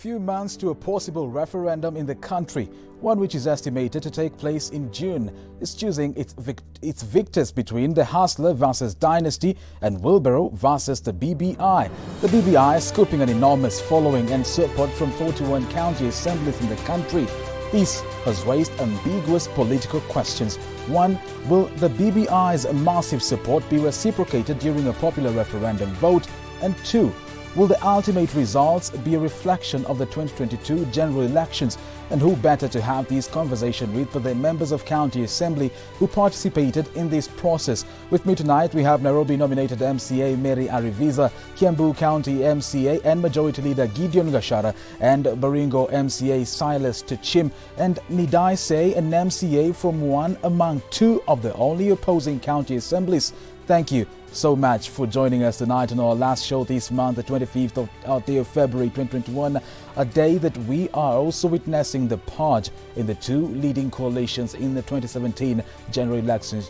few months to a possible referendum in the country, one which is estimated to take place in June, is choosing its victors between the Hustler versus Dynasty and Wilbaro versus the BBI. The BBI scooping an enormous following and support from 41 county assemblies in the country. This has raised ambiguous political questions. One, will the BBI's massive support be reciprocated during a popular referendum vote? And two, will the ultimate results be a reflection of the 2022 general elections? And who better to have this conversation with but the members of County Assembly who participated in this process? With me tonight, we have Nairobi-nominated MCA Mary Ariviza, Kiambu County MCA and Majority Leader Gideon Gashara, and Baringo MCA Silas Tuchim, and Nidaise, an MCA from one among two of the only opposing county assemblies. Thank you so much for joining us tonight on our last show this month, the 25th of February 2021, a day that we are also witnessing the purge in the two leading coalitions in the 2017 general elections.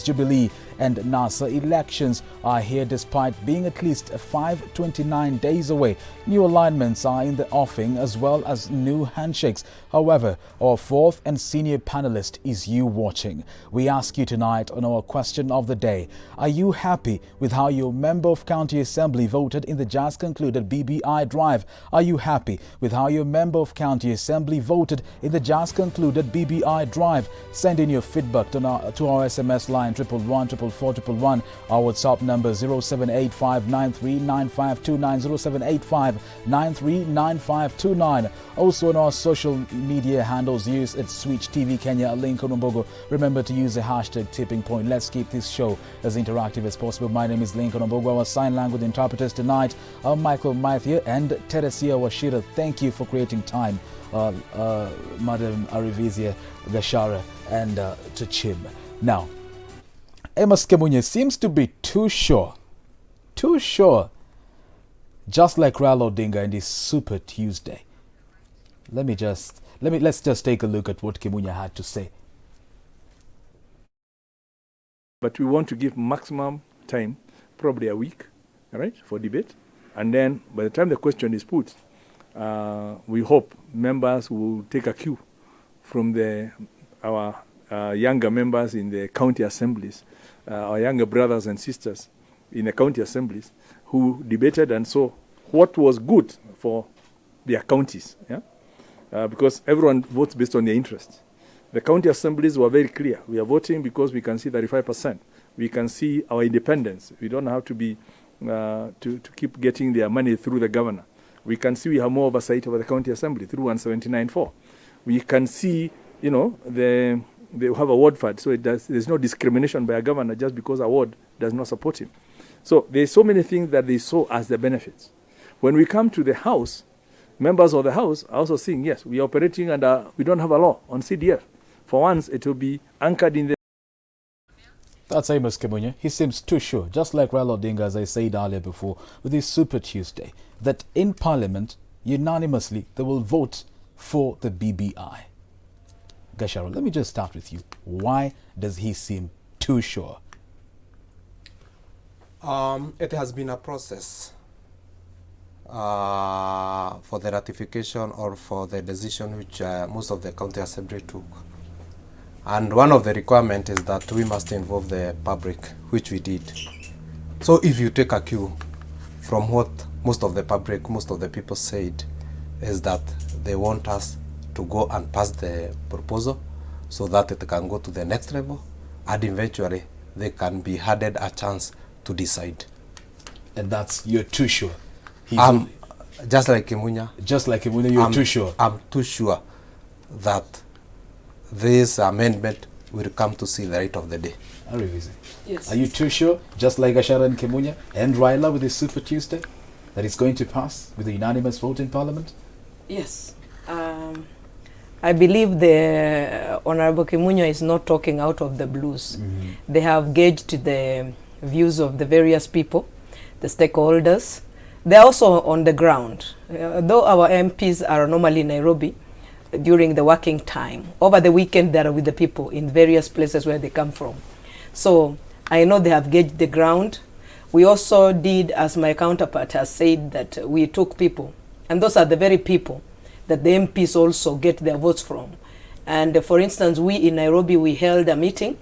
Jubilee and NASA elections are here despite being at least 529 days away. New alignments are in the offing as well as new handshakes. However, our fourth and senior panelist is you watching. We ask you tonight on our question of the day: are you happy with how your member of County Assembly voted in the just concluded BBI drive? Are you happy with how your member of County Assembly voted in the just concluded BBI drive? Send in your feedback to our SMS line 111 444 our WhatsApp number 0785939529, 0785939529. Also on our social media handles, use at Switch TV Kenya, Lincoln Ombogo. Remember to use the hashtag TippingPoint. Let's keep this show as interactive as possible. My name is Lincoln Ombogo. Our sign language interpreters tonight are Michael Maithia and Teresia Washira. Thank you for creating time, Madam Arivizia Gashara and Tuchim. Now, Amos Kemunye seems to be too sure, just like Raila Odinga in this Super Tuesday. Let's just take a look at what Kemunye had to say. But we want to give maximum time, probably a week, all right, for debate. And then by the time the question is put, we hope members will take a cue from our younger members in the county assemblies, our younger brothers and sisters in the county assemblies who debated and saw what was good for their counties, yeah? Because everyone votes based on their interests. The county assemblies were very clear. We are voting because we can see 35%. We can see our independence. We don't have to be to keep getting their money through the governor. We can see we have more oversight over the county assembly through 179.4. We can see, they have a ward fund, so there's no discrimination by a governor just because a ward does not support him. So there's so many things that they saw as the benefits. When we come to the House, members of the House are also saying, yes, we are operating and we don't have a law on CDF. For once, it will be anchored in the... That's Amos Kemunye. He seems too sure, just like Raila Odinga, as I said earlier before, with this Super Tuesday, that in Parliament, unanimously, they will vote for the BBI. Gashara, let me just start with you. Why does he seem too sure? It has been a process for the ratification or for the decision which most of the county assembly took. And one of the requirements is that we must involve the public, which we did. So if you take a cue from what most of the people said, is that they want us to go and pass the proposal so that it can go to the next level and eventually they can be handed a chance to decide. And that's, you're too sure? Just like Kemunye. Just like Kemunye, you're too sure? I'm too sure that this amendment will come to see the light of the day. Yes. Are you too sure, just like Gashara and Kemunye and Raila with this Super Tuesday, that it's going to pass with a unanimous vote in Parliament? Yes. I believe the Honorable Kemunye is not talking out of the blues. Mm-hmm. They have gauged the views of the various people, the stakeholders. They're also on the ground. Though our MPs are normally in Nairobi during the working time, over the weekend they are with the people in various places where they come from. So I know they have gauged the ground. We also did, as my counterpart has said, that we took people And those are the very people that the MPs also get their votes from. And for instance, we in Nairobi, we held a meeting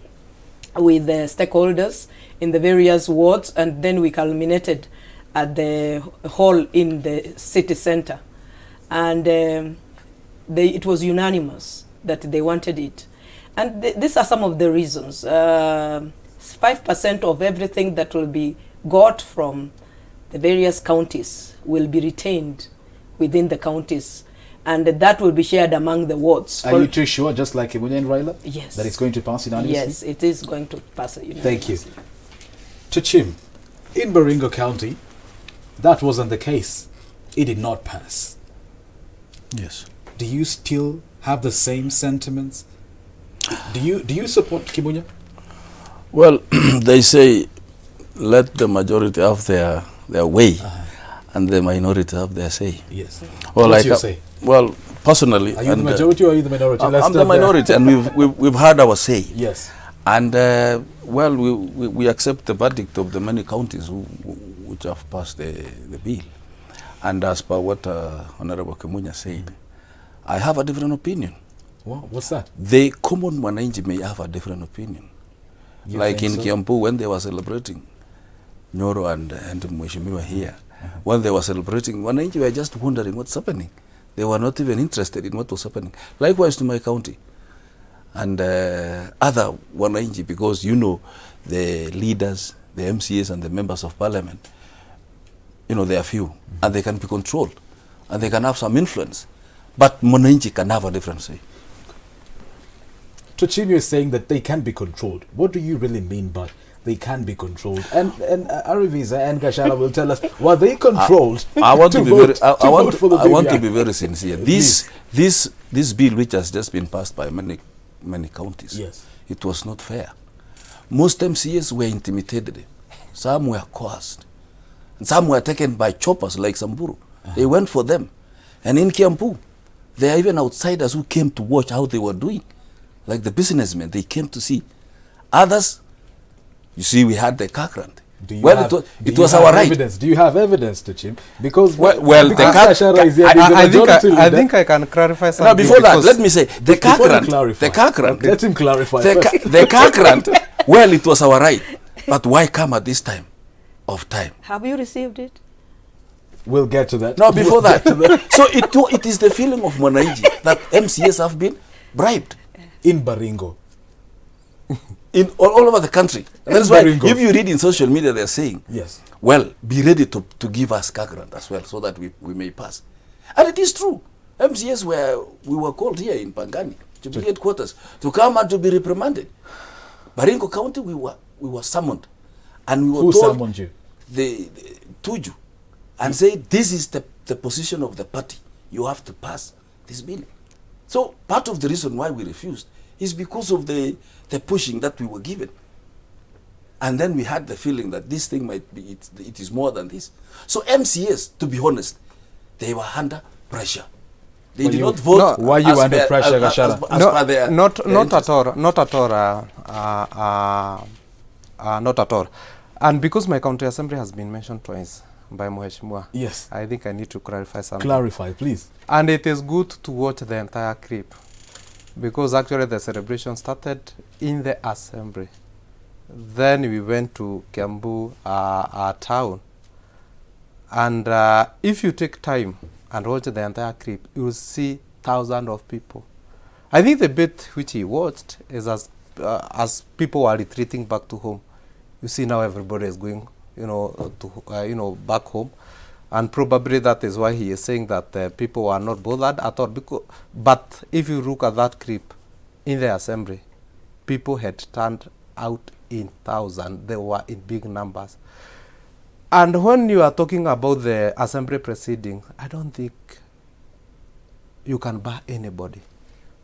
with the stakeholders in the various wards, and then we culminated at the hall in the city center. And it was unanimous that they wanted it. And these are some of the reasons. 5% of everything that will be got from the various counties will be retained within the counties, and that will be shared among the wards. Are you too sure, just like Kimunya and Raila? Yes. That it's going to pass unanimously? Yes, it is going to pass unanimously. Thank you. To Chim, in Baringo County, that wasn't the case. It did not pass. Yes. Do you still have the same sentiments? Do you support Kimunya? Well, they say, let the majority have their way, and the minority have their say. Yes. Well, What's your say? Well, personally, Are you the majority or are you the minority? I'm the minority, and we've had our say. Yes. And well, we accept the verdict of the many counties which have passed the bill. And as per what Honorable Kimunya said, I have a different opinion. What's that? The common Mwananchi may have a different opinion. You like in so? Kiambu, when they were celebrating Nyoro and Mheshimiwa here, when they were celebrating, Mwananchi were just wondering what's happening. They were not even interested in what was happening. Likewise to my county and other Mwananchi, because you know the leaders, the MCAs and the members of parliament, you know, they are few and they can be controlled and they can have some influence. But Mwananchi can have a different say. Tochimio is saying that they can be controlled. What do you really mean by they can be controlled? And Arivisa and Gashara will tell us, were they controlled? I want to be I want to be very sincere. Yes. This bill, which has just been passed by many counties, yes, it was not fair. Most MCAs were intimidated. Some were coerced. And some were taken by choppers like Samburu. They went for them. And in Kiambu, there are even outsiders who came to watch how they were doing. Like the businessmen, they came to see. Others, you see, we had the car grant. It was our right. Evidence? Do you have evidence, to Chim? Because the I think I can clarify something. Now, before that, let me say the car grant. Let him clarify. The car grant. Well, it was our right, but why come at this time of time? Have you received it? We'll get to that. No, before that. So it is the feeling of Mwananchi that MCAs have been bribed. In Baringo. In all over the country. And that's why if you read in social media, they're saying, yes, well, be ready to give us car grant as well so that we may pass. And it is true. MCAs we were called here in Pangani, Jubilee headquarters, to come and to be reprimanded. Baringo County, we were summoned. And we were Who told summoned you? The Tuju. And say, this is the position of the party. You have to pass this bill. So part of the reason why we refused is because of the pushing that we were given. And then we had the feeling that this thing might be, it is more than this. So MCAs, to be honest, they were under pressure. They did not vote. Why you under pressure, Gashara? Not at all. And because my county assembly has been mentioned twice by Mheshimiwa, yes, I think I need to clarify something. Clarify, please. And it is good to watch the entire clip, because actually the celebration started in the assembly. Then we went to Kiambu, our town. And if you take time and watch the entire clip, you will see thousands of people. I think the bit which he watched is as people are retreating back to home. You see now everybody is going, back home. And probably that is why he is saying that people are not bothered at all. But if you look at that clip in the assembly, people had turned out in thousands. They were in big numbers. And when you are talking about the assembly proceedings, I don't think you can bar anybody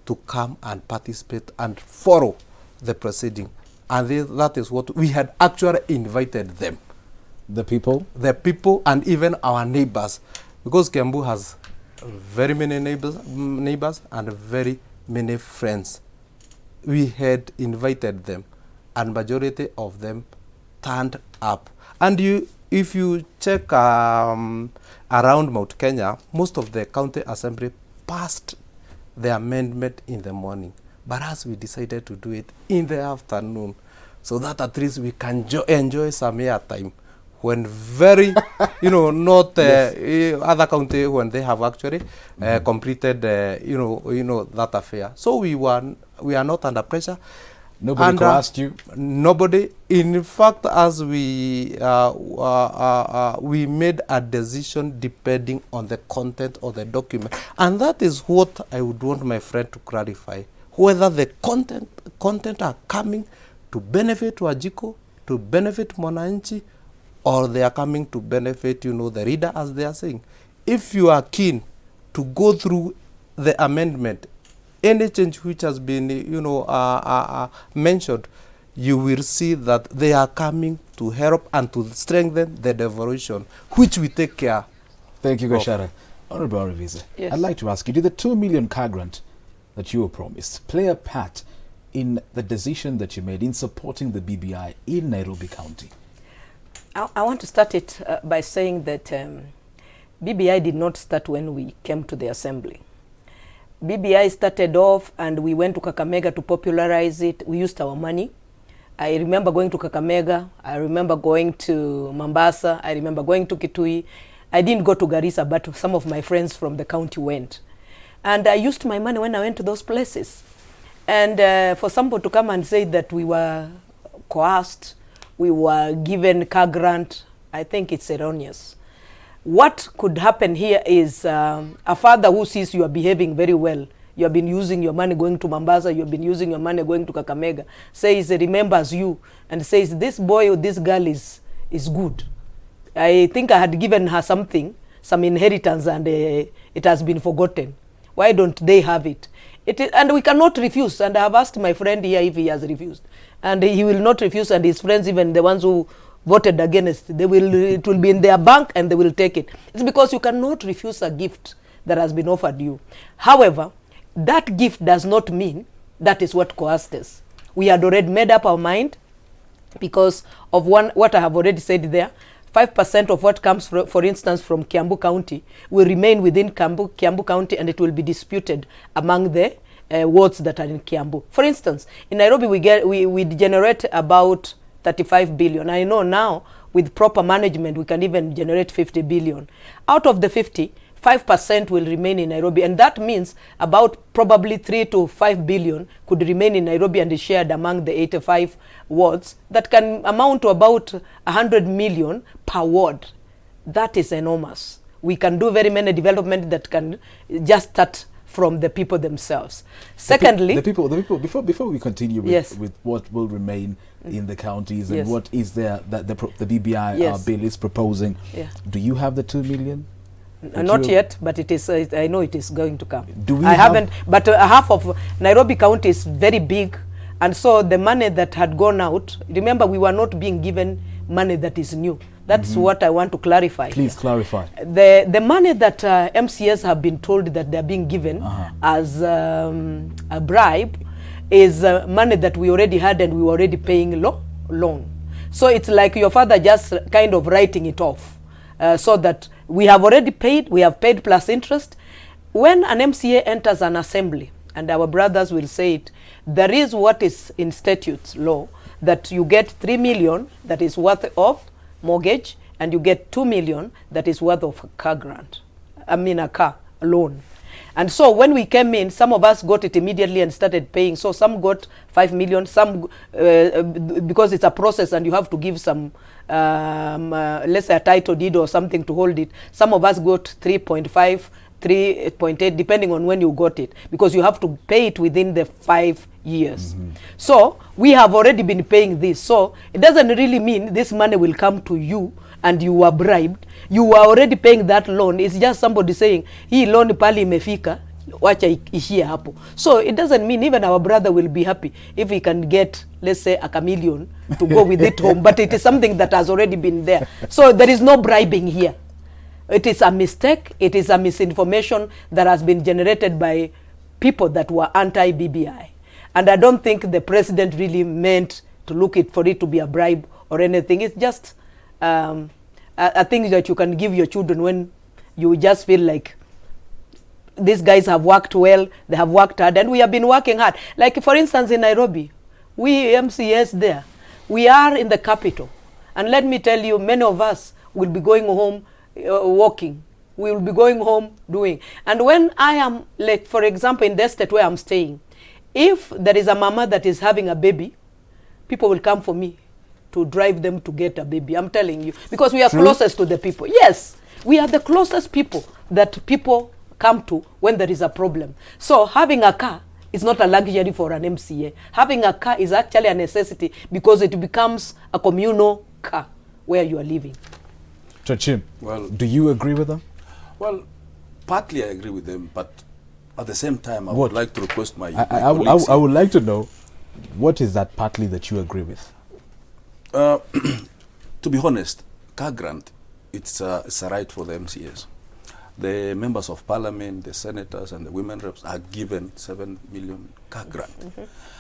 to come and participate and follow the proceeding. And that is what we had actually invited them. The people? The people and even our neighbors. Because Kiambu has very many neighbors and very many friends. We had invited them and majority of them turned up. And you if you check around Mount Kenya, most of the county assembly passed the amendment in the morning, but as we decided to do it in the afternoon, so that at least we can enjoy some airtime when very, not other county when they have actually completed, that affair. So we are not under pressure. Nobody coerced you? Nobody. In fact, as we made a decision depending on the content of the document. And that is what I would want my friend to clarify. Whether the content are coming to benefit Wajiko, to benefit Mwananchi, or they are coming to benefit, the reader, as they are saying. If you are keen to go through the amendment, any change which has been, mentioned, you will see that they are coming to help and to strengthen the devolution, which we take care. Thank you, Gashara. Honorable Arivisa, yes. I'd like to ask you, did the 2 million car grant that you were promised play a part in the decision that you made in supporting the BBI in Nairobi County? I want to start it by saying that BBI did not start when we came to the assembly. BBI started off and we went to Kakamega to popularize it. We used our money. I remember going to Kakamega. I remember going to Mombasa. I remember going to Kitui. I didn't go to Garissa, but some of my friends from the county went. And I used my money when I went to those places. And for somebody to come and say that we were coerced, we were given car grant, I think it's erroneous. What could happen here is a father who sees you are behaving very well, you have been using your money going to Mombasa, you have been using your money going to Kakamega, says, remembers you, and says, this boy or this girl is good. I think I had given her something, some inheritance, and it has been forgotten. Why don't they have it? And we cannot refuse, and I have asked my friend here if he has refused. And he will not refuse, and his friends, even the ones who voted against, it will be in their bank and they will take it. It's because you cannot refuse a gift that has been offered you. However, that gift does not mean that is what coerced us. We had already made up our mind because of what I have already said there. 5% of what comes, for instance, from Kiambu County will remain within Kiambu County, and it will be disputed among the wards that are in Kiambu. For instance, in Nairobi we generate about 35 billion. I know now with proper management we can even generate 50 billion. Out of the 50, 5% will remain in Nairobi, and that means about probably 3 to 5 billion could remain in Nairobi and is shared among the 85 wards. That can amount to about 100 million per ward. That is enormous. We can do very many development that can just start from the people themselves. Secondly, the people. Before we continue with, yes, with what will remain in the counties and yes, what is there that the BBI yes, bill is proposing, yeah, do you have the 2 million? Not yet, but it is. I know it is going to come. Do we? I haven't, but half of Nairobi County is very big, and so the money that had gone out. Remember, we were not being given money that is new. That's what I want to clarify. Please clarify. The money that MCS have been told that they're being given as a bribe is money that we already had and we were already paying loan. So it's like your father just kind of writing it off, so that we have already paid, we have paid plus interest. When an MCA enters an assembly, and our brothers will say it, there is what is in statutes law, that you get 3 million that is worth of mortgage, and you get 2 million that is worth of a car grant. I mean a car loan. And so when we came in, some of us got it immediately and started paying. So some got 5 million, some because it's a process and you have to give some, let's say a title deed or something to hold it. Some of us got 3.5, 3.8, depending on when you got it, because you have to pay it within the 5 years. So we have already been paying this. So it doesn't really mean this money will come to you and you were bribed. You were already paying that loan. It's just somebody saying, hii loan pali imefika, wacha ishia hapo. So it doesn't mean even our brother will be happy if he can get, let's say, a chameleon to go with it home. But it is something that has already been there. So there is no bribing here. It is a mistake. It is a misinformation that has been generated by people that were anti-BBI. And I don't think the president really meant to look for it to be a bribe or anything. It's just a thing that you can give your children when you just feel like these guys have worked well, they have worked hard, and we have been working hard. Like, for instance, in Nairobi, we MCAs there, we are in the capital. And let me tell you, many of us will be going home walking. We will be going home doing. And when I am, like, for example, in the estate where I'm staying, if there is a mama that is having a baby, people will come for me to drive them to get a baby. I'm telling you. Because we are closest to the people. Yes, we are the closest people that people come to when there is a problem. So having a car is not a luxury for an MCA. Having a car is actually a necessity because it becomes a communal car where you are living. Chachim, Well, do you agree with them? Well, partly I agree with them, but at the same time, I What? would like to request my I colleagues would like to know, what is that partly that you agree with? to be honest, car grant, it's a right for the MCAs. The members of parliament, the senators, and the women reps are given 7 million car grant.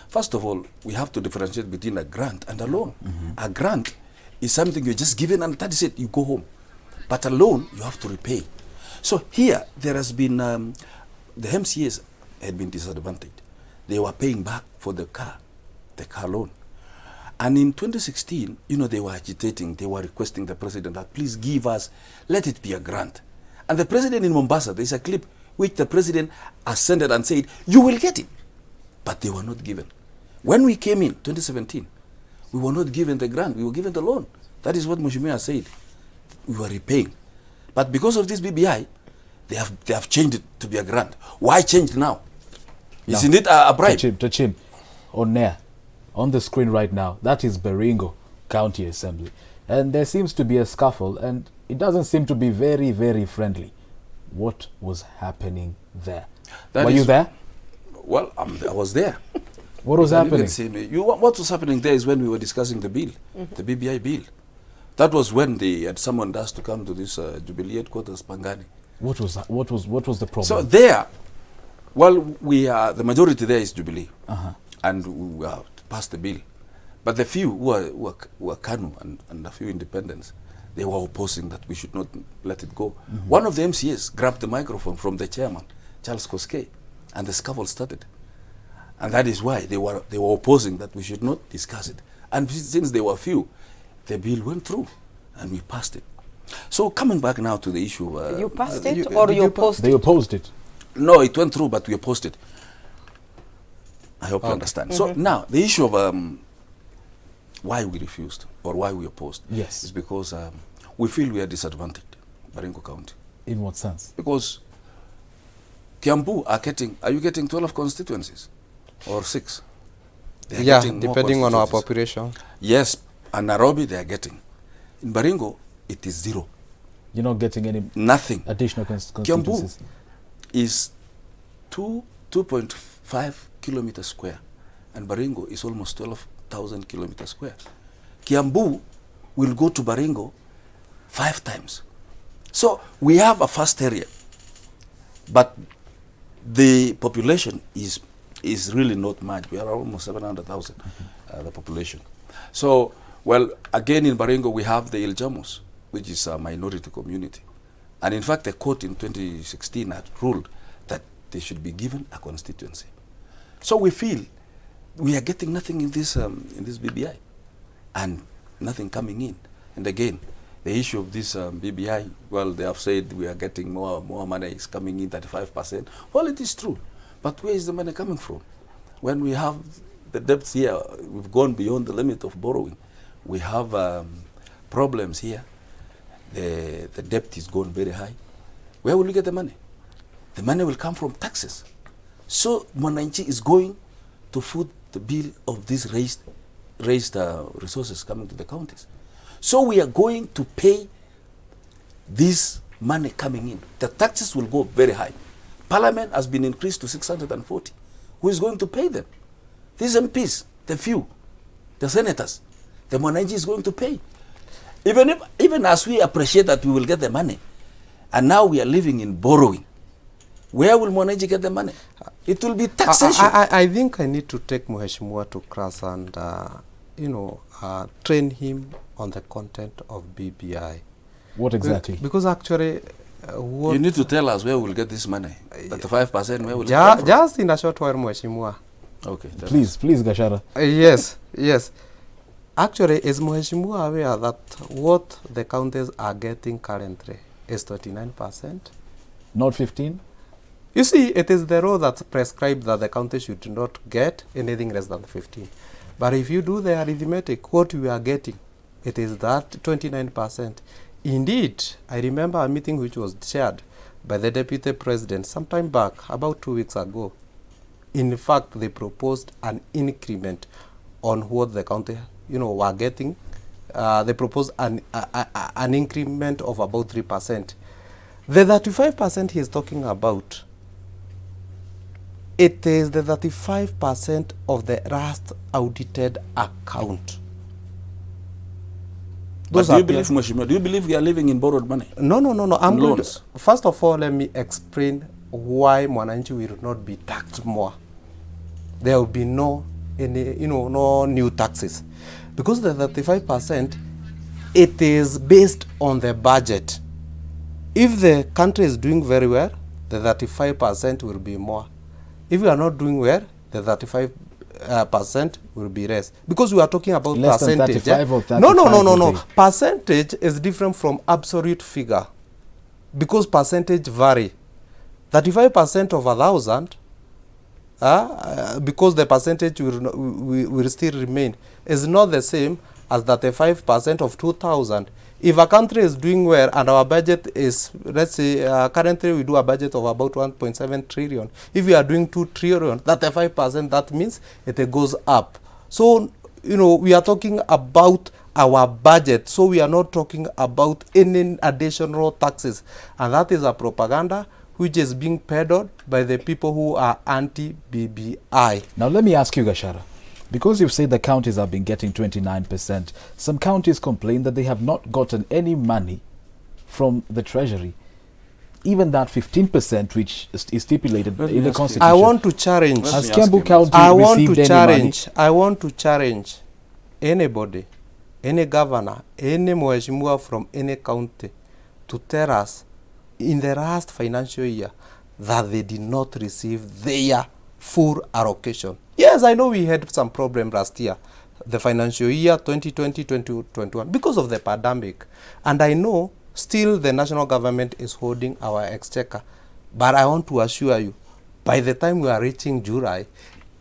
First of all, we have to differentiate between a grant and a loan. A grant is something you're just given and that is it, you go home. But a loan, you have to repay. So here, there has been, the MCAs had been disadvantaged. They were paying back for the car loan. And in 2016, you know, they were agitating, they were requesting the president that please give us, let it be a grant. And the president in Mombasa, there's a clip which the president ascended and said, you will get it. But they were not given. When we came in 2017, we were not given the grant, we were given the loan. That is what Mheshimiwa said. We were repaying. But because of this BBI, they have changed it to be a grant. Why change now? Isn't it a bribe? Chachim, on the screen right now, that is Baringo County Assembly. And there seems to be a scuffle, and it doesn't seem to be very, very friendly. What was happening there? Were you there? Well, I was there. What was happening? What was happening there is when we were discussing the bill, the BBI bill. That was when they had summoned us to come to this Jubilee headquarters, Pangani. What was the problem? So there, well, we are the majority there is Jubilee, and we are passed the bill. But the few who were Kanu and a few independents, they were opposing that we should not let it go. One of the MCAs grabbed the microphone from the chairman, Charles Koske, and the scuffle started. And that is why they were opposing that we should not discuss it. And since there were few, the bill went through and we passed it. So coming back now to the issue. You passed it or you opposed it? They opposed it. No, it went through, but we opposed it. I hope you understand. So now, the issue of why we refused or why we opposed is because we feel we are disadvantaged, Baringo County. In what sense? Because Kiambu are you getting 12 constituencies or 6? Yeah, depending on our population. Yes, and Nairobi they are getting. In Baringo, it is 0. You're not getting any nothing additional constituencies. Kiambu is 2.5 kilometers square, and Baringo is almost 12,000 kilometers square. Kiambu will go to Baringo 5 times. So we have a vast area, but the population is really not much. We are almost 700,000, the population. So, well, again in Baringo we have the Iljamos, which is a minority community. And in fact, the court in 2016 had ruled that they should be given a constituency. So we feel we are getting nothing in this BBI, and nothing coming in. And again, the issue of this BBI, well, they have said we are getting more money is coming in, 35%. Well, it is true, but where is the money coming from? When we have the debts here, we've gone beyond the limit of borrowing. We have problems here. The debt is gone very high. Where will we get the money? The money will come from taxes. So Mwananchi is going to foot the bill of these raised resources coming to the counties. So we are going to pay this money coming in. The taxes will go very high. Parliament has been increased to 640. Who is going to pay them? These MPs, the few, the senators, the Mwananchi is going to pay. Even as we appreciate that we will get the money, and now we are living in borrowing, where will Mwananchi get the money? It will be taxation. I think I need to take Mheshimiwa to class and, train him on the content of BBI. What exactly? Because actually, what You need to tell us where we'll get this money. That 5% where will it come from? just in a short while, Mheshimiwa. Okay. tell us. Please, Gashara. Yes. Actually, is Mheshimiwa aware that what the counties are getting currently is 39%? Not 15? You see, it is the law that prescribes that the county should not get anything less than 15. But if you do the arithmetic, what we are getting, it is that 29%. Indeed, I remember a meeting which was chaired by the Deputy President sometime back, about 2 weeks ago. In fact, they proposed an increment on what the county, were getting. They proposed an increment of about 3%. The 35% he is talking about, it is the 35% of the last audited account. But do you believe, Mheshimiwa, do you believe we are living in borrowed money? No. I'm going to, Loans. first of all, let me explain why Mwananchi will not be taxed more. There will be no new taxes. Because the 35%, it is based on the budget. If the country is doing very well, the 35% will be more. If we are not doing well, the 35% will be less. Because we are talking about Less than percentage. 35 or 35 No. would be. Percentage is different from absolute figure. Because percentage vary. 35% of 1,000, because the percentage will still remain, is not the same as 35% of 2,000. If a country is doing well and our budget is, let's say, currently we do a budget of about 1.7 trillion. If we are doing 2 trillion, 35%, that means it goes up. So, we are talking about our budget. So we are not talking about any additional taxes. And that is a propaganda which is being peddled by the people who are anti-BBI. Now let me ask you, Gashara, because you've said the counties have been getting 29%, some counties complain that they have not gotten any money from the treasury, even that 15% which is stipulated in the constitution. I want to challenge. Has Let me ask Kiambu you. County I want received to any challenge. money? I want to challenge anybody, any governor, any Mheshimiwa from any county to tell us in the last financial year that they did not receive their full allocation. Yes, I know we had some problem last year, the financial year 2020-2021, because of the pandemic. And I know still the national government is holding our exchequer. But I want to assure you, by the time we are reaching July,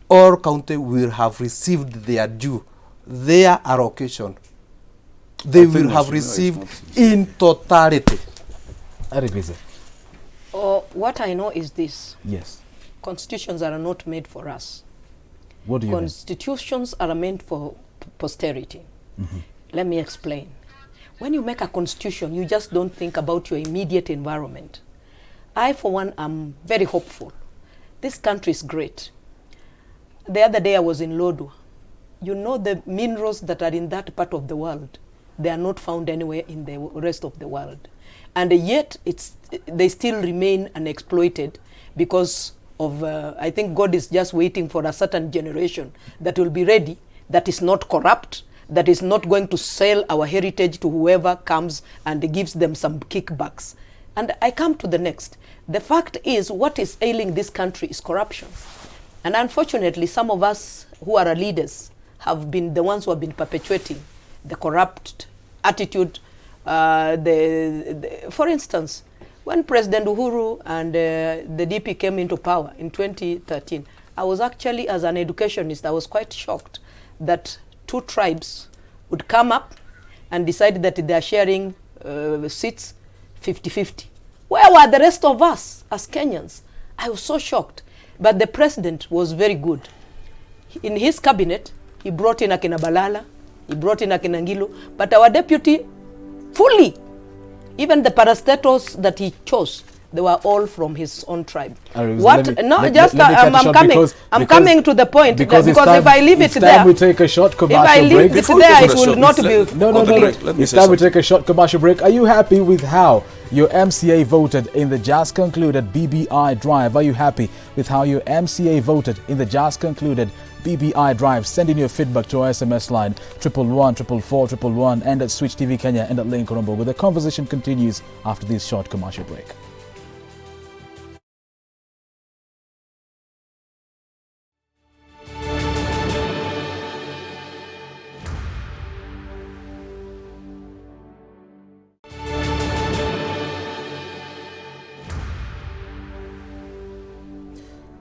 all counties will have received their due, their allocation. They will have received in totality. Arivise. What I know is this. Yes. Constitutions are not made for us. What do you mean? Constitutions are meant for posterity. Let me explain. When you make a constitution, you just don't think about your immediate environment. I, for one, am very hopeful. This country is great. The other day I was in Lodwar. You know the minerals that are in that part of the world, they are not found anywhere in the rest of the world. And yet they still remain unexploited because of, I think God is just waiting for a certain generation that will be ready, that is not corrupt, that is not going to sell our heritage to whoever comes and gives them some kickbacks. And I come to the next. The fact is, what is ailing this country is corruption. And unfortunately, some of us who are leaders have been the ones who have been perpetuating the corrupt attitude. For instance, when President Uhuru and the DP came into power in 2013, I was actually, as an educationist, I was quite shocked that two tribes would come up and decide that they are sharing seats 50-50. Where were the rest of us as Kenyans? I was so shocked. But the president was very good. In his cabinet, he brought in Akina Balala, he brought in Akina Ngilu, but our deputy, fully, even the parastatals that he chose, they were all from his own tribe. What? I'm coming to the point because if I leave it there, we take a short commercial if I leave break. it there, it will not be. No. It's time we take a short commercial break. Are you happy with how your MCA voted in the just concluded BBI drive? Are you happy with how your MCA voted in the just concluded BBI Drive. Send in your feedback to our SMS line 111 and at Switch TV Kenya and at Lincoln Ombogo. The conversation continues after this short commercial break.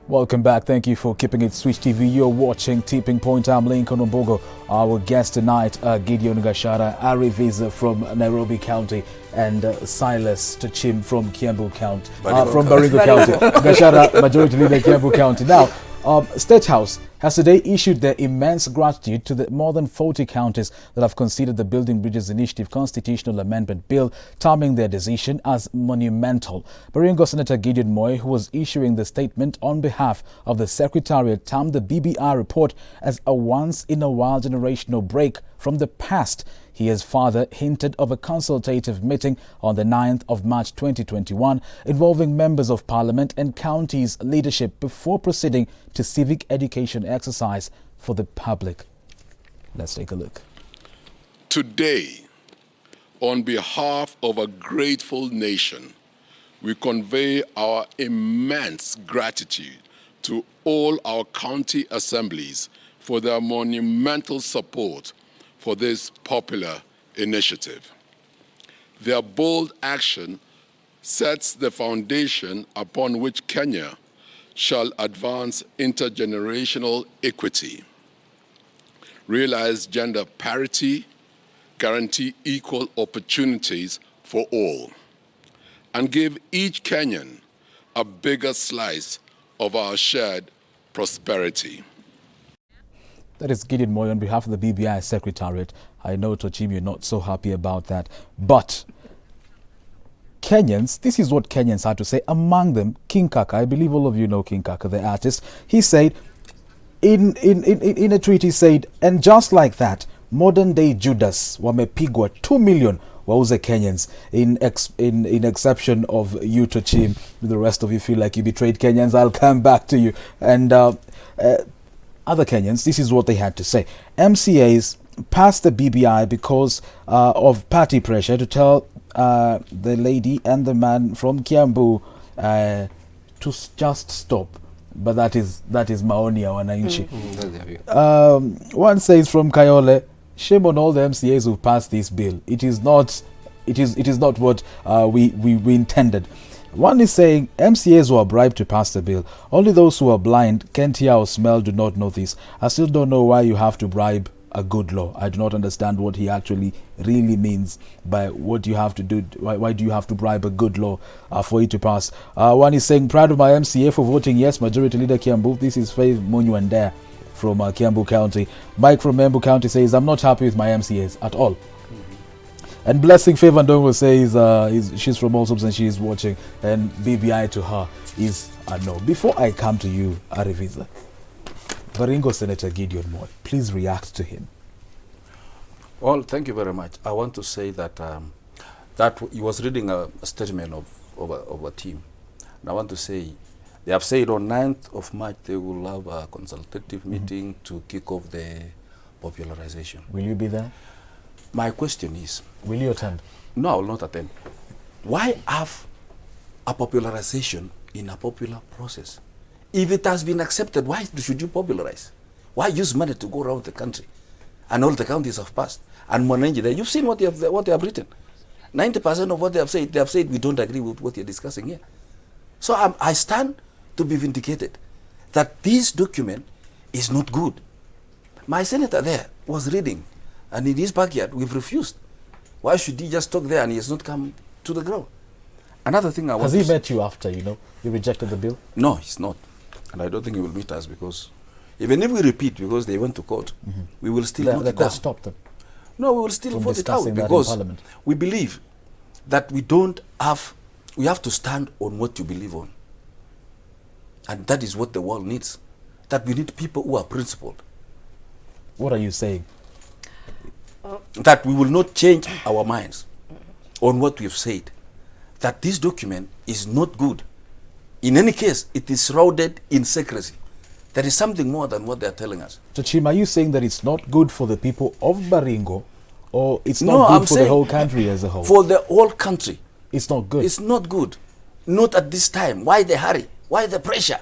Welcome back. Thank you for keeping it Switch TV. You're watching Tipping Point. I'm Lincoln Ombogo. Our guest tonight are Gideon Gashara, Ari Visa from Nairobi County, and Silas Tuchim from Kiambu County. From Baringo County. Gashara, Majority Leader, Kiambu County. Now, State House has today issued their immense gratitude to the more than 40 counties that have considered the Building Bridges Initiative Constitutional Amendment Bill, terming their decision as monumental. Baringo Senator Gideon Moi, who was issuing the statement on behalf of the Secretariat, termed the BBI report as a once-in-a-while generational break from the past. He has further hinted of a consultative meeting on the 9th of March 2021 involving members of Parliament and counties leadership before proceeding to civic education exercise for the public. Let's take a look. Today, on behalf of a grateful nation, we convey our immense gratitude to all our county assemblies for their monumental support for this popular initiative. Their bold action sets the foundation upon which Kenya shall advance intergenerational equity, realize gender parity, guarantee equal opportunities for all, and give each Kenyan a bigger slice of our shared prosperity. That is Gideon Moi on behalf of the BBI Secretariat. I know, Tochim, you're not so happy about that. But Kenyans, this is what Kenyans had to say. Among them, King Kaka, I believe all of you know King Kaka, the artist. He said, in a tweet, he said, and just like that, modern day Judas wamepigwa 2 million wauze Kenyans, in exception of you, Tochim. The rest of you feel like you betrayed Kenyans. I'll come back to you. And other Kenyans, this is what they had to say. MCAs passed the BBI because of party pressure to tell the lady and the man from Kiambu to just stop. But that is maoni ya wananchi. One says from Kayole, shame on all the MCAs who passed this bill. It is not what we intended. One is saying MCAs were bribed to pass the bill. Only those who are blind, can't hear or smell, do not know this. I still don't know why you have to bribe a good law. I do not understand what he actually really means by what you have to do. Why do you have to bribe a good law for it to pass? One is saying, proud of my MCA for voting yes, Majority Leader Kiambu. This is Faith Munyuandea from Kiambu County. Mike from Embu County says, I'm not happy with my MCAs at all. And Blessing Favor Ndongo says she's from Allsops and she is watching, and BBI to her is a no. Before I come to you, Ariviza, Baringo Senator Gideon Moi, please react to him. Well, thank you very much. I want to say that he was reading a statement of a team. And I want to say, they have said on 9th of March they will have a consultative meeting to kick off the popularization. Will you be there? My question is, will you attend? No, I will not attend. Why have a popularization in a popular process? If it has been accepted, why should you popularize? Why use money to go around the country? And all the counties have passed. And Mwananchi there, you've seen what they have written. 90% of what they have said we don't agree with what you're discussing here. So I stand to be vindicated that this document is not good. My senator there was reading, and in his backyard, we've refused. Why should he just talk there and he has not come to the ground? Another thing I want Has he met you after, you rejected the bill? No, he's not. And I don't think he will meet us because even if we repeat because they went to court, we will still knock it down. The court stopped them? No, we will still vote it out because we believe that we have to stand on what you believe on. And that is what the world needs. That we need people who are principled. What are you saying? That we will not change our minds on what we have said. That this document is not good. In any case, it is shrouded in secrecy. There is something more than what they are telling us. Chachima, are you saying that it's not good for the people of Baringo, or it's No, not good I'm for the saying whole country as a whole? For the whole country, It's not good. it's not good. Not at this time. Why the hurry? Why the pressure?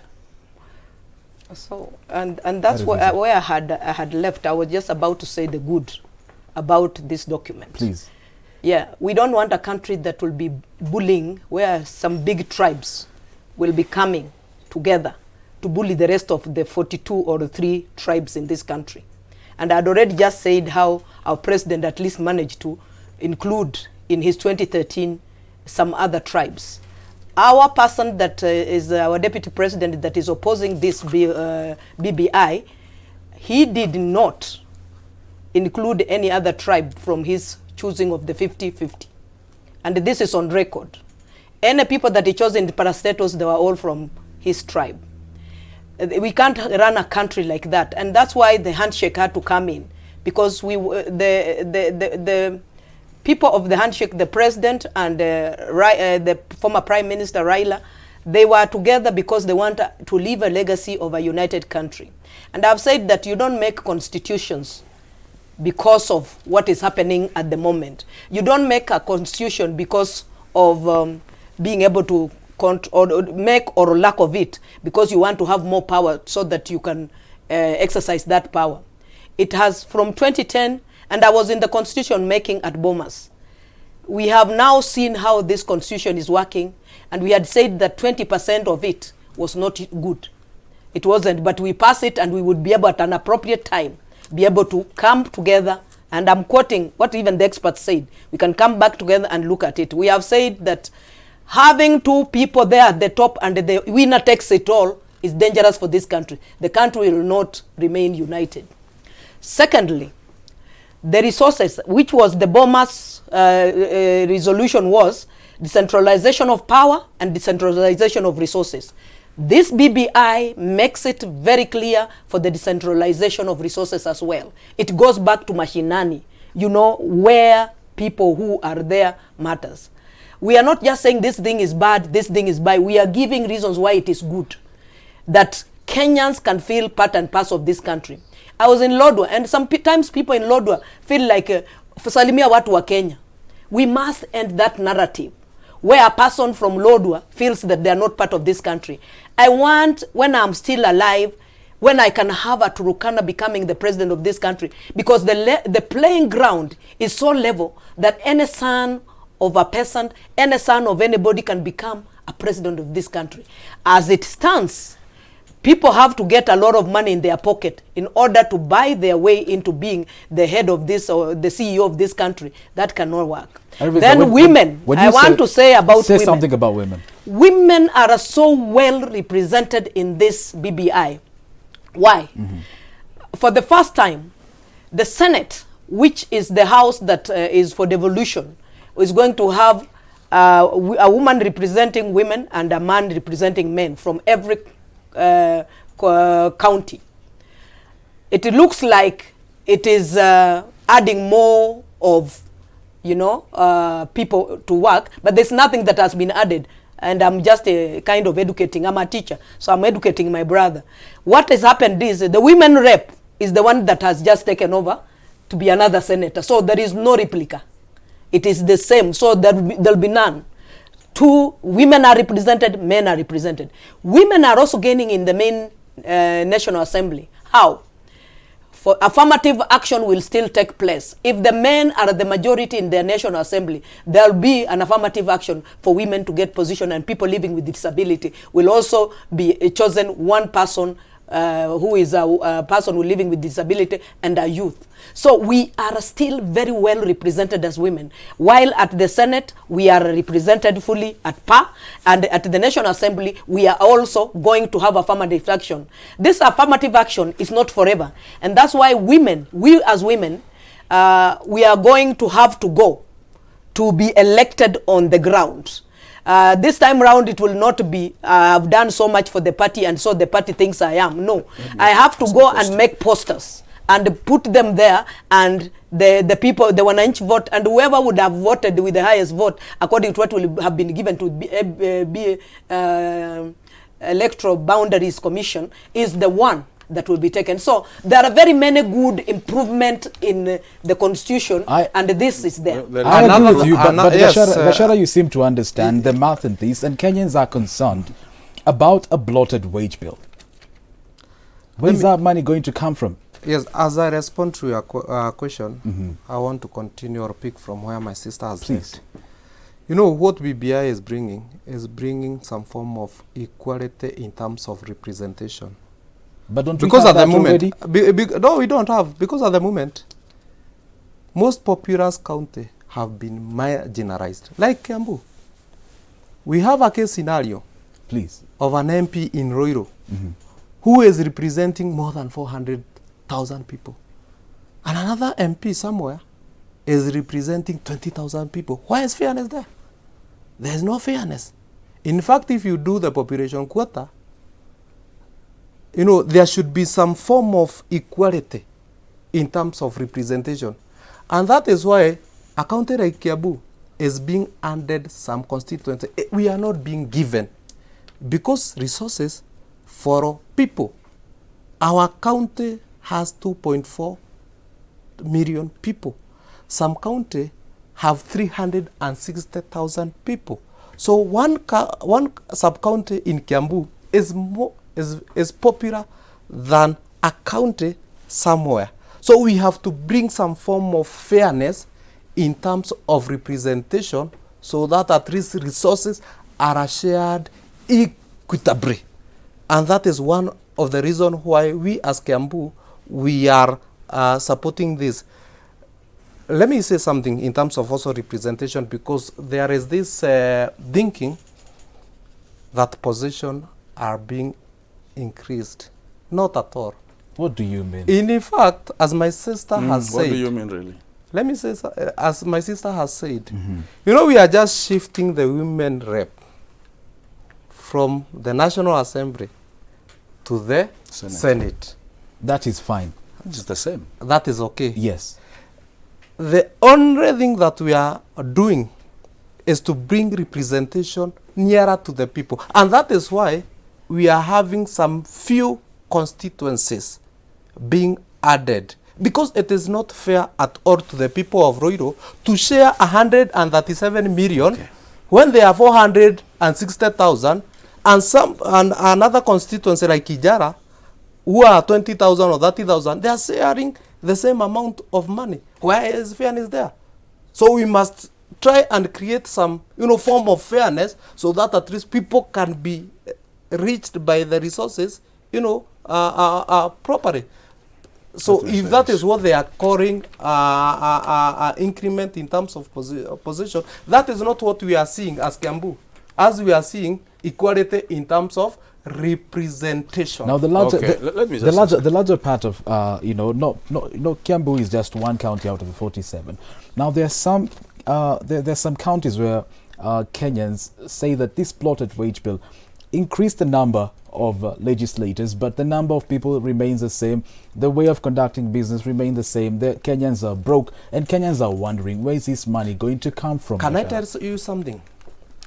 So, and that's What is where I had left. I was just about to say the good about this document. Please. Yeah, we don't want a country that will be bullying, where some big tribes will be coming together to bully the rest of the 42 or the 3 tribes in this country. And I'd already just said how our president at least managed to include in his 2013 some other tribes. Our person that is our deputy president that is opposing this BBI, he did not include any other tribe from his choosing of the 50-50. And this is on record. Any people that he chose in the parastatos, they were all from his tribe. We can't run a country like that, and that's why the handshake had to come in, because the people of the handshake, the president and the former Prime Minister Raila, they were together because they want to leave a legacy of a united country. And I've said that you don't make constitutions because of what is happening at the moment. You don't make a constitution because of being able to or make or lack of it, because you want to have more power so that you can exercise that power. It has from 2010, and I was in the constitution making at Bomas. We have now seen how this constitution is working, and we had said that 20% of it was not good. It wasn't, but we pass it, and we would be able at an appropriate time be able to come together, and I'm quoting what even the experts said, we can come back together and look at it. We have said that having 2 people there at the top and the winner takes it all is dangerous for this country. The country will not remain united. Secondly, the resources, which was the Bomas resolution, was decentralization of power and decentralization of resources. This BBI makes it very clear for the decentralization of resources as well. It goes back to mashinani, you know, where people who are there matters. We are not just saying this thing is bad, this thing is bad. We are giving reasons why it is good, that Kenyans can feel part and parcel of this country. I was in Lodwar, and sometimes people in Lodwar feel like salimia watu wa Kenya. We must end that narrative where a person from Lodwar feels that they are not part of this country. I want, when I'm still alive, when I can have a Turukana becoming the president of this country, because the playing ground is so level that any son of a peasant, any son of anybody can become a president of this country. As it stands, people have to get a lot of money in their pocket in order to buy their way into being the head of this or the CEO of this country. That cannot work. Then women, I want to say about women. Say something about women. Women are so well represented in this BBI. Why? For the first time, the Senate, which is the house that is for devolution, is going to have a woman representing women and a man representing men from every county. It looks like it is adding more of, you know, people to work, but there's nothing that has been added. And I'm just kind of educating. I'm a teacher, so I'm educating my brother. What has happened is the women rep is the one that has just taken over to be another senator. So there is no replica. It is the same. So there'll be none. 2 women are represented, men are represented. Women are also gaining in the main National Assembly. How? For affirmative action will still take place. If the men are the majority in the National Assembly, there'll be an affirmative action for women to get position, and people living with disability will also be chosen, one person who is a person who living with disability and a youth. So we are still very well represented as women. While at the Senate, we are represented fully at par, and at the National Assembly, we are also going to have affirmative action. This affirmative action is not forever, and that's why women, we as women, we are going to have to go to be elected on the ground. This time round, it will not be, I've done so much for the party and so the party thinks I am. No, I have to go and make posters and put them there, and the people, the 1 inch vote, and whoever would have voted with the highest vote, according to what will have been given to Electoral Boundaries Commission is the one that will be taken. So there are very many good improvement in the constitution, and this is there. I agree with you, but yes, Bashara, you seem to understand the math in this, and Kenyans are concerned about a bloated wage bill. Where is that money going to come from? Yes, as I respond to your question, I want to continue or pick from where my sister has said. You know, what BBI is bringing some form of equality in terms of representation. But don't we have that already? No, we don't have. Because at the moment, most populous county have been marginalized. Like Kiambu. We have a case scenario of an MP in Roiro who is representing more than 400,000 people. And another MP somewhere is representing 20,000 people. Why is fairness there? There is no fairness. In fact, if you do the population quota, you know, there should be some form of equality in terms of representation. And that is why a county like Kiambu is being handed some constituency. We are not being given because resources for people. Our county has 2.4 million people. Some county have 360,000 people. So one sub-county in Kiambu is popular than a county somewhere. So we have to bring some form of fairness in terms of representation so that at least resources are shared equitably. And that is one of the reasons why we as Kiambu, we are supporting this. Let me say something in terms of also representation, because there is this thinking that positions are being increased. Not at all. What do you mean? In fact, as my sister has said. What do you mean, really? Let me say, as my sister has said, you know, we are just shifting the women rep from the National Assembly to the Senate. That is fine. It's the same. That is okay. Yes. The only thing that we are doing is to bring representation nearer to the people. And that is why we are having some few constituencies being added. Because it is not fair at all to the people of Roiro to share 137 million when they are 460,000, and another constituency like Ijara, who are 20,000 or 30,000, they are sharing the same amount of money. Where is fairness there? So we must try and create some, you know, form of fairness so that at least people can be reached by the resources, you know, properly. So if that is what they are calling increment in terms of position, that is not what we are seeing as Kiambu. As we are seeing equality in terms of representation. Now the larger part of Kiambu is just one county out of the 47. Now there's some counties where Kenyans say that this bloated wage bill increased the number of legislators, but the number of people remains the same. The way of conducting business remains the same. The Kenyans are broke, and Kenyans are wondering, where is this money going to come from? Can I tell you something?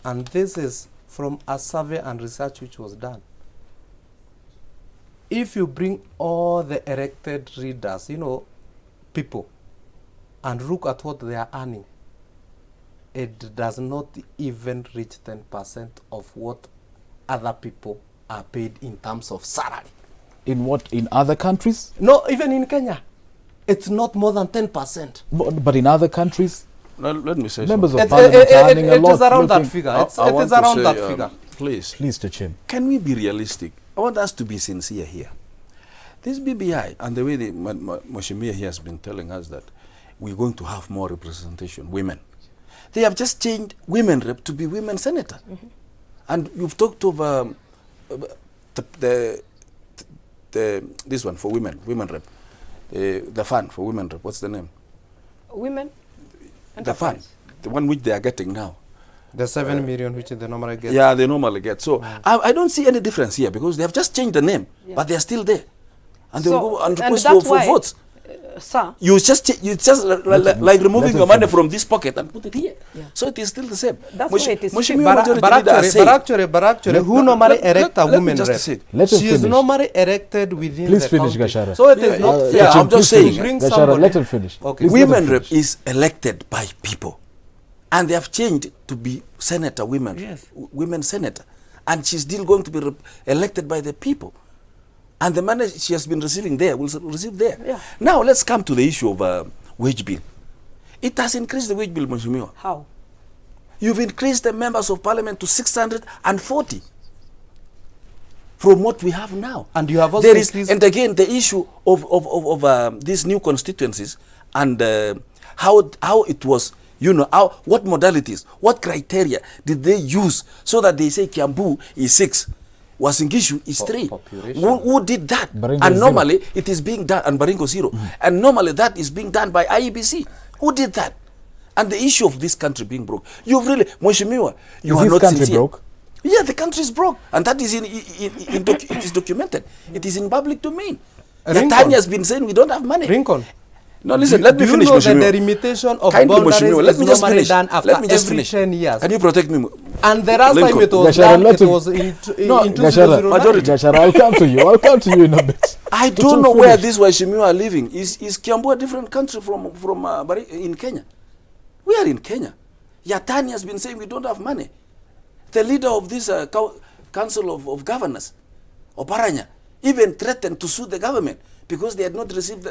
And this is from a survey and research which was done. If you bring all the elected readers, you know, people, and look at what they are earning, it does not even reach 10% of what other people are paid in terms of salary. In what? In other countries? No, even in Kenya. It's not more than 10%. But in other countries? Let me say Members something. of Parliament are earning a lot. It is around that figure. It is around that figure. Please, Chim. Can we be realistic? I want us to be sincere here. This BBI and the way Mheshimiwa here has been telling us that we're going to have more representation, women. They have just changed women rep to be women senator. And you've talked of this one for women rep, the fund for women rep. What's the name? Women. The fund, the one which they are getting now. The 7 million which they normally get. Yeah, they normally get. So I don't see any difference here because they have just changed the name, but they are still there, and they will go and request for votes. Sir. You just like removing your money from this pocket and put it here. Yeah. So it is still the same. That's why it is Mheshimiwa Majority Leader said- But actually, who normally elect a let me woman just rep? say it. Let him She is finish. normally elected within Please the finish, county. Gashara. So it is not yeah, fair. I'm just saying, Bring Gashara, somebody- let him finish. Okay. Please let him Women rep finish. is elected by people, and they have changed to be senator women, women senator, and she's still going to be elected by the people, and the money she has been receiving there will receive there. Yeah. Now let's come to the issue of wage bill. It has increased the wage bill, Mheshimiwa. How? You've increased the members of parliament to 640 from what we have now. And you have also there is, increased- and again, the issue of these new constituencies and how it was, what modalities, what criteria did they use so that they say Kiambu is 6, Wasingishu is 3. Who did that? Baringo and 0. normally it is being done, and Baringo 0. And normally that is being done by IEBC. Who did that? And the issue of this country being broke. You've really, Mheshimiwa, you Is are this not country sincere. broke? Yeah, the country is broke, and that is it is documented. It is in public domain. Rincon. Tanya has been saying we don't have money. Rincon. No, listen, let me Do finish, you know that Mheshimiwa. the delimitation of Kindly, boundaries Mheshimiwa, let is me just normally finish. done after Let me just every finish. 10 years? Can you protect me? And the last time Lincoln. it was Gashara, done, let it him- was in No, 2009. Majority. Gashara, I'll come to you. I'll come to you in a bit. I don't know where these Waheshimiwa are living. Is Kiambu a different country from in Kenya? We are in Kenya. Yatani has been saying we don't have money. The leader of this Council of Governors, Oparanya, even threatened to sue the government because they had not received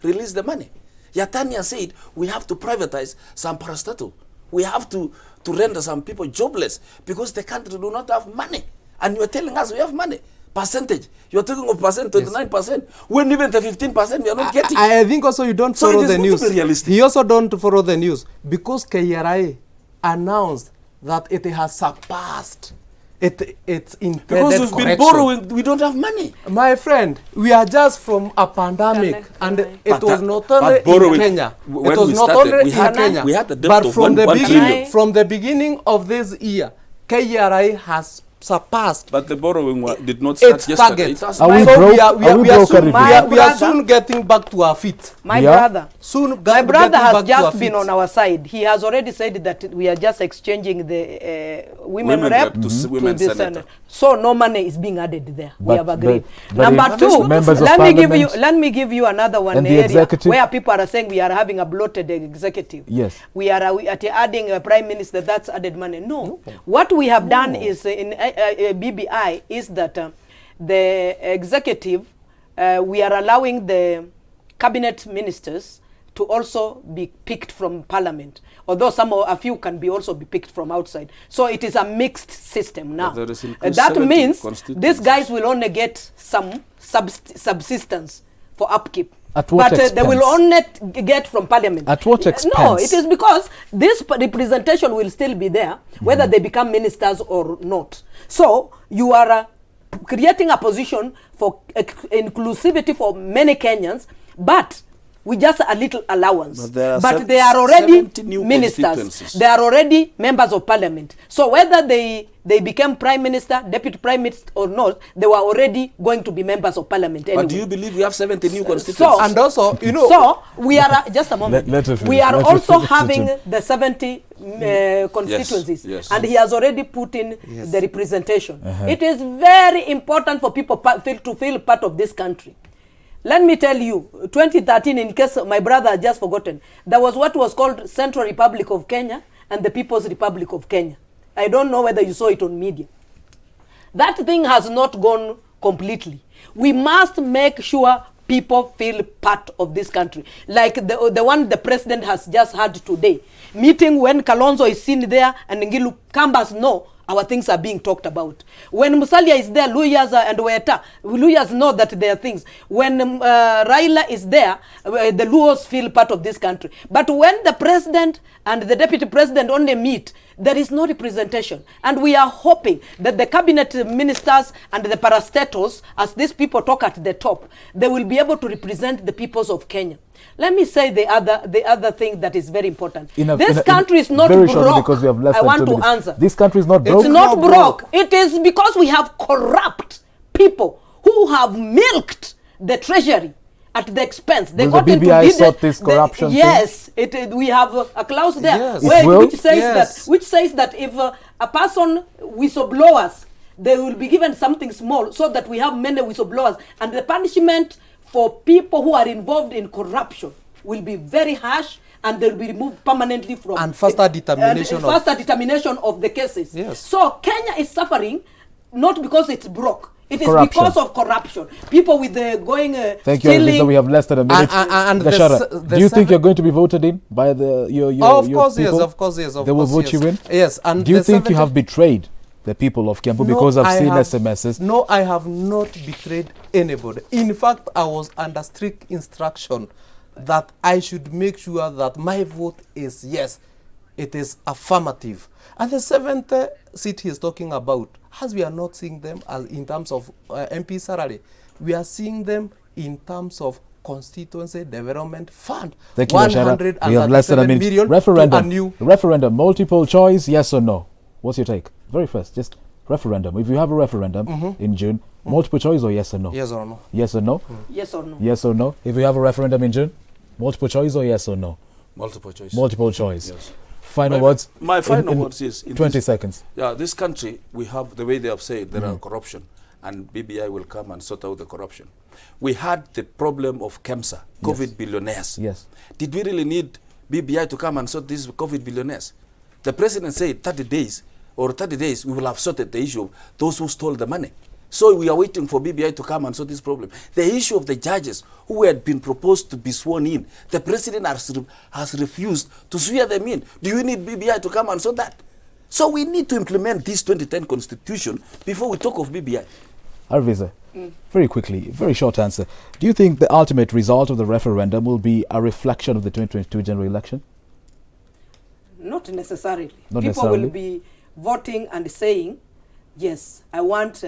released the money. Yatania said we have to privatize some parastatal. We have to render some people jobless because the country do not have money. And you are telling us we have money. Percentage. You are talking of percent, 29%. When even the 15% we are not getting. I think also you don't So follow it is the not to news. be realistic. He also don't follow the news because KRI announced that it has surpassed its intended Because we've been correction. borrowing, we don't have money. My friend, we are just from a pandemic, and it But was that- not but only in borrowing, Kenya. when It was we not started, only we in had- Kenya. we had the debt But of from the 1 beginning, trillion. from the beginning of this year, KRI has surpassed But the borrowing did not start its yesterday. target. It has Are we So broke? we are Are we broke, soon, Arifin? we are soon getting back to our feet. My Yeah. brother. Soon My brother getting has back to our just been feet. on our side. He has already said that we are just exchanging the women Women rep rep to women the senator. Senate. So no money is being added there. We But- have agreed. but Number if two, members of let parliament me give you another one and the area executive- where people are saying we are having a bloated executive. Yes. We are adding a prime minister, that's added money. No. What we have done is in BBI is that the executive, we are allowing the cabinet ministers to also be picked from parliament, although a few can also be picked from outside. So it is a mixed system now. But there is increased That 70 means constituencies. these guys will only get some subsistence for upkeep. At what But they will expense? only get from parliament. At what No, expense? it is because this representation will still be there, whether they become ministers or not. So you are creating a position for inclusivity for many Kenyans, but with just a little allowance. But there are they are already 70 new ministers. constituencies. They are already members of parliament. So whether they became prime minister, deputy prime minister or not, they were already going to be members of parliament anyway. But do you believe we have 70 new constituencies? And also, you know, So we are just a moment. Let her finish, We are let her also finish, having Chichi. the 70 constituencies, yes. and he has already put in the representation. It is very important for people to feel part of this country. Let me tell you, 2013, in case my brother had just forgotten, there was what was called Central Republic of Kenya and the People's Republic of Kenya. I don't know whether you saw it on media. That thing has not gone completely. We must make sure people feel part of this country. Like the one the president has just had today. Meeting when Kalonzo is seen there and Ngilu Kambas know our things are being talked about. When Musalia is there, Luyas and Weta, Luyas know that there are things. When Raila is there, the Luos feel part of this country. But when the president and the deputy president only meet, there is no representation. And we are hoping that the cabinet ministers and the parastatals, as these people talk at the top, they will be able to represent the peoples of Kenya. Let me say the other thing that is very important. This country is not very broke. shortly, because we have less I than want 2 to minutes. answer. This country is not broke. It's not broke. It is because we have corrupt people who have milked the treasury at the expense. They Will the got into BBI the- sort this corruption thing? Yes, we have a clause there Yes. It will? which says that if a person whistleblowers, they will be given something small, so that we have many whistleblowers, and the punishment for people who are involved in corruption will be very harsh, and they'll be removed permanently from And faster determination and of- faster determination of the cases. Yes. So Kenya is suffering not because it's broke. It is Corruption. because of corruption. People with the going Thank you, stealing. Arviza. We have less than a minute. And the Gashara, the do you think seven- you're going to be voted in by the your Of your course, yes, people? of course, yes. Of They will course, vote yes. you in? Yes. And Do you the think you 70 have betrayed the people of Kiambu? No, Because I've I seen have- SMSs. No, I have not betrayed anybody. In fact, I was under strict instruction that I should make sure that my vote is yes. It is affirmative. And the seventh seat he is talking about, as we are not seeing them as in terms of MP salary, we are seeing them in terms of constituency development fund. Thank you, Gashara. We have less than a 137 minute. million to a Referendum. new. Referendum. Multiple choice. Yes or no? What's your take? Very first, just referendum. If you have a referendum in June, multiple choice or yes or no? Yes or no? Yes or no? Yes or no? Yes or no? If you have a referendum in June, multiple choice or yes or no? Multiple choice. Multiple choice. Yes. Final words. My final in words is in 20 this- seconds. Yeah, this country, we have the way they have said there are corruption, and BBI will come and sort out the corruption. We had the problem of KEMSA, COVID billionaires. Yes. Did we really need BBI to come and sort these COVID billionaires? The president said 30 days we will have sorted the issue of those who stole the money. So we are waiting for BBI to come and sort this problem. The issue of the judges who had been proposed to be sworn in, the president has refused to swear them in. Do you need BBI to come and sort that? So we need to implement this 2010 constitution before we talk of BBI. Arviza, very quickly, very short answer. Do you think the ultimate result of the referendum will be a reflection of the 2022 general election? Not necessarily. Not People necessarily? will be voting and saying, yes, I want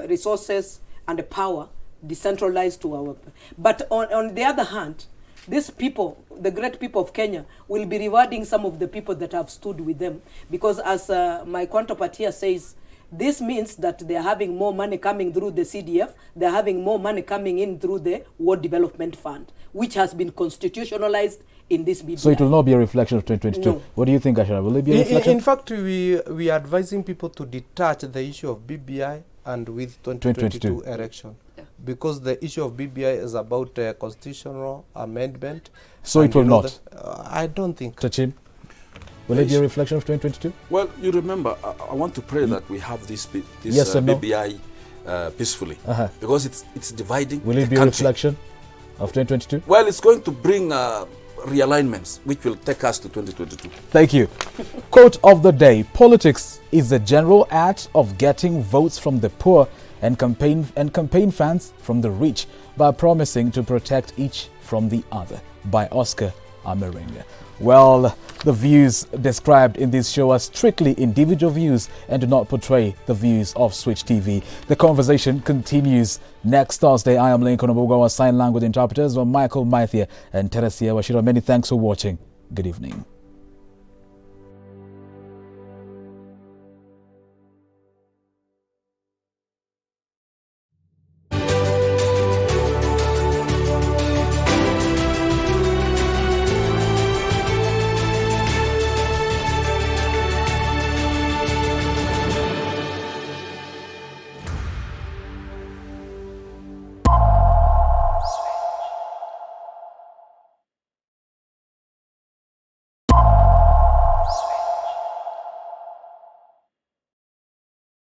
resources and power decentralized to our. But on the other hand, these people, the great people of Kenya, will be rewarding some of the people that have stood with them. Because as my counterpart here says, this means that they're having more money coming through the CDF, they're having more money coming in through the World Development Fund, which has been constitutionalized in this BBI. So it will not be a reflection of 2022. No. What do you think, Ashara? Will it be a reflection? In fact, we are advising people to detach the issue of BBI and with 2022 election. Because the issue of BBI is about constitutional amendment. So and it will you know not? I don't think. Tachin, will it be a reflection of 2022? Well, you remember, I want to pray that we have this Yes or no? BBI peacefully, Uh-huh. because it's dividing Will it the be a country. reflection of 2022? Well, it's going to bring realignments, which will take us to 2022. Thank you. Quote of the day: politics is the general act of getting votes from the poor and campaign funds from the rich by promising to protect each from the other. By Oscar Amaringa. Well, the views described in this show are strictly individual views and do not portray the views of Switch TV. The conversation continues next Thursday. I am Lincoln Obugawa, sign language interpreters were Michael Maithia and Teresia Washira. Many thanks for watching. Good evening.